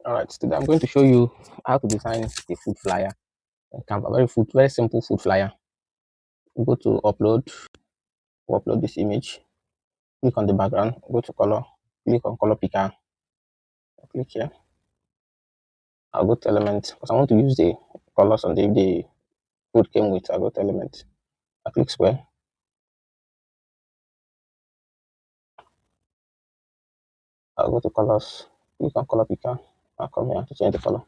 All right, today I'm going to show you how to design a food flyer in Canva. Very simple food flyer. You go to upload this image, click on the background, go to color, click on color picker, click here. I'll go to element because I want to use the colors on the food came with. I'll go to element, I click square. I'll go to colors, click on color picker. I'll come here to change the color.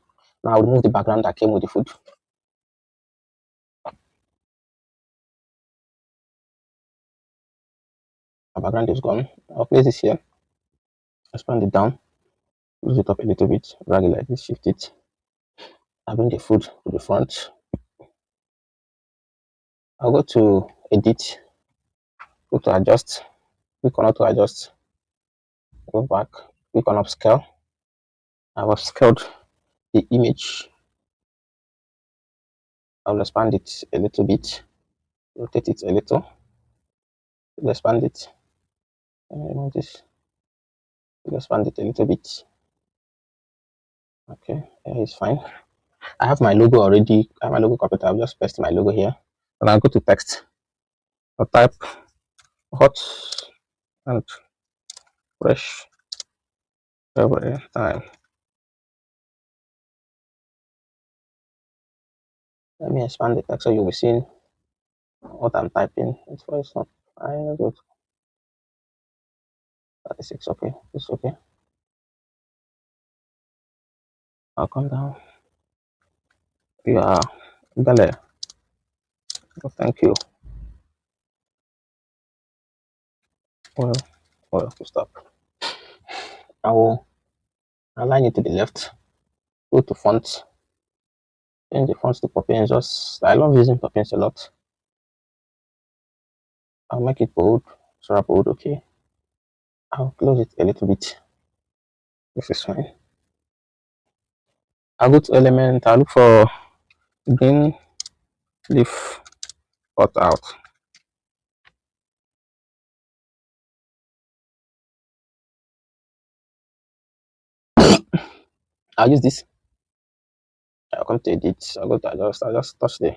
Now I'll remove the background that came with the food. My background is gone. I'll place this here, expand it down, close it up a little bit, drag it like this, shift it. I bring the food to the front. I'll go to edit, go to adjust, click on auto adjust, go back, click on upscale. I've upscaled the image. I'll expand it a little bit, rotate it a little, expand it. Remove this, expand it a little bit. Okay, it's fine. I have my logo already. I have my logo copied. I'll just paste my logo here. And I'll go to text. I'll type hot and fresh every time. Let me expand the text so you will see what I'm typing. It's not fine. Good. 36. Okay. It's okay. I'll come down. Yeah. Bele. Oh, thank you. Well, to stop. I will align it to the left. Go to font. Change the fonts to Poppins. I love using Poppins a lot. I'll make it bold. Sort bold. Okay. I'll close it a little bit. This is fine. I'll go to element. I'll look for green leaf cut out. I'll use this. I'll come to edit. I'll go to adjust. I'll just touch the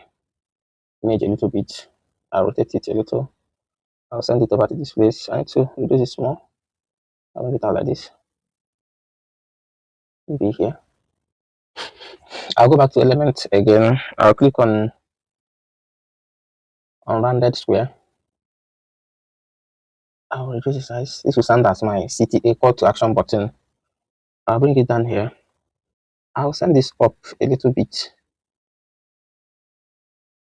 image a little bit. I'll rotate it a little. I'll send it over to this place. I need to reduce it small. I'll make it out like this. Maybe here. I'll go back to element again. I'll click on rounded square. I'll reduce the size. This will stand as my CTA call to action button. I'll bring it down here. I'll send this up a little bit.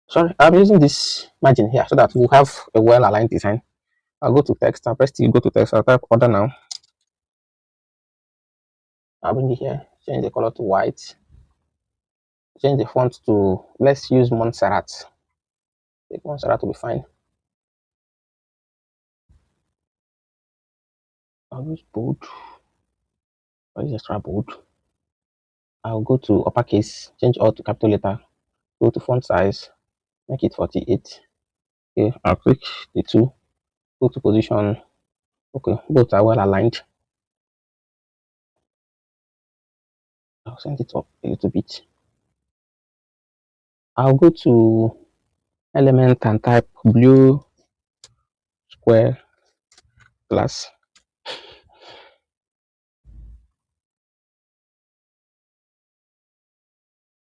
Sorry, I'm using this margin here so that we'll have a well-aligned design. I'll go to text. I'll press T, go to text. I'll type order now. I'll bring it here. Change the color to white. Change the font to, let's use Montserrat. Montserrat will be fine. I'll use bold. I'll use extra bold. I'll go to uppercase, change all to capital letter. Go to font size, make it 48. Okay, I'll click the two. Go to position. Okay, both are well aligned. I'll send it up a little bit. I'll go to element and type blue square glass.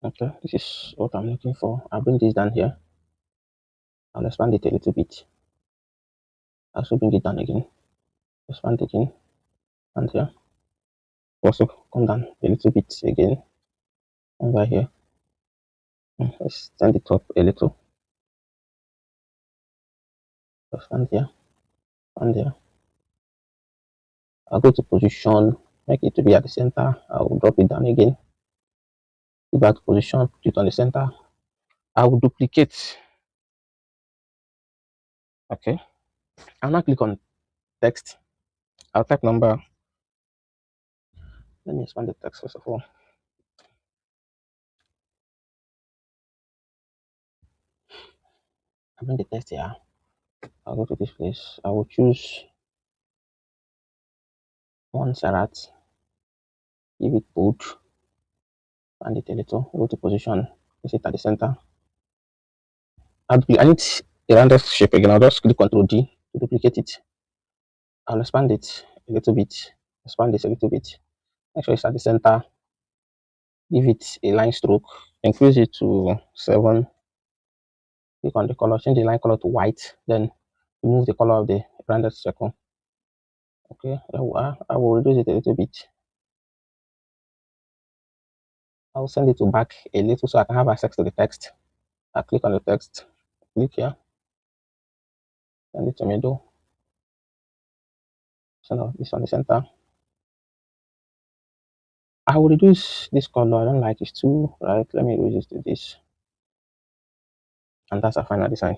Okay, this is what I'm looking for. I'll bring this down here. I'll expand it a little bit. I'll also bring it down again. Expand again. And here. Also come down a little bit again. Over here. Let's stand it up a little. Expand here. And there. I'll go to position, make it to be at the center. I'll drop it down again. Go back to position, put it on the center. I will duplicate. Okay. I'll now click on text. I'll type number. Let me expand the text first of all. I'll bring the text here. I'll go to this place. I will choose Montserrat. Give it bold. And it a little, go to position, place it at the center. I need a random shape again. I'll just click Ctrl D to duplicate it. I'll expand it a little bit, expand this a little bit. Make sure it's at the center. Give it a line stroke, increase it to 7. Click on the color, change the line color to white, then remove the color of the rounded circle. Okay, there we are. I will reduce it a little bit. I'll send it to back a little so I can have access to the text. I click on the text, click here, send it to middle, send this on the center. I will reduce this color. I don't like it too, right? Let me reduce it to this. And that's our final design.